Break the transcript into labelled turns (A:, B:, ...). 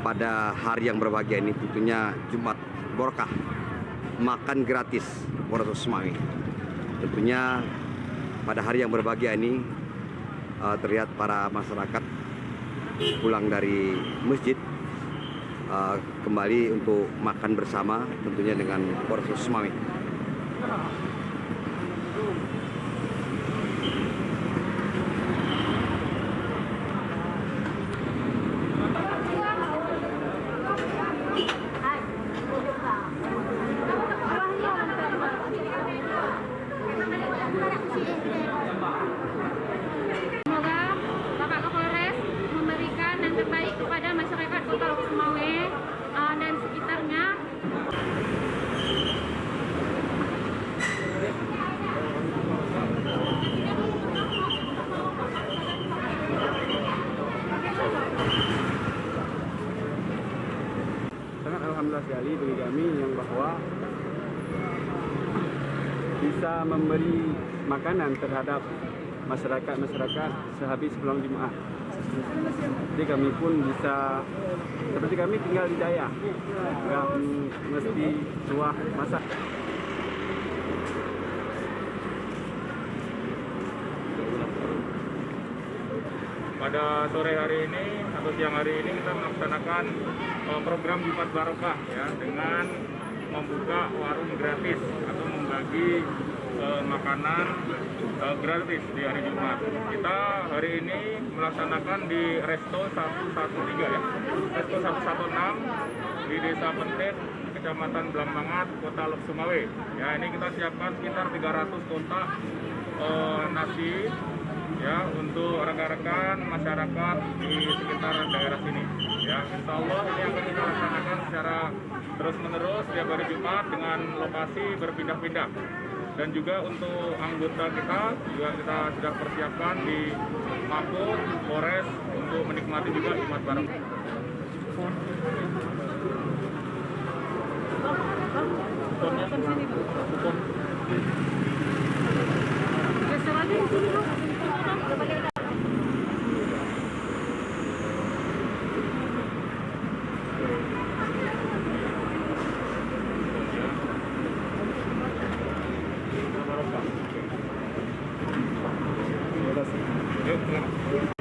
A: pada hari yang berbahagia ini, tentunya Jumat Berkah, makan gratis Polres Semawe. Tentunya pada hari yang berbahagia ini terlihat para masyarakat pulang dari masjid kembali untuk makan bersama, tentunya dengan Polres Semawe.
B: Semoga Bapak Kapolres memberikan yang terbaik kepada masyarakat Kota Lok Semawe dan sekitarnya.
C: Sangat alhamdulillah sekali bagi kami yang bahwa bisa memberi makanan terhadap masyarakat sehabis pulang Jumat. Jadi kami pun bisa, seperti kami tinggal di daya, nggak mesti tuah masak.
D: Pada sore hari ini atau siang hari ini kita melaksanakan program Jumat Barokah ya, dengan membuka warung gratis atau membagi makanan gratis di hari Jumat. Kita hari ini melaksanakan di Resto 113 ya, Resto 116 di Desa Pentet, Kecamatan Blambangat, Kota Lok Semawe. Ya, ini kita siapkan sekitar 300 kotak nasi ya untuk rekan-rekan masyarakat di sekitar daerah sini. Ya, insya Allah ini akan kita laksanakan secara terus-menerus setiap hari Jumat dengan lokasi berpindah-pindah. Dan juga untuk anggota kita juga kita sudah persiapkan di Mako, Polres untuk menikmati juga Jumat Barokah. Yuk,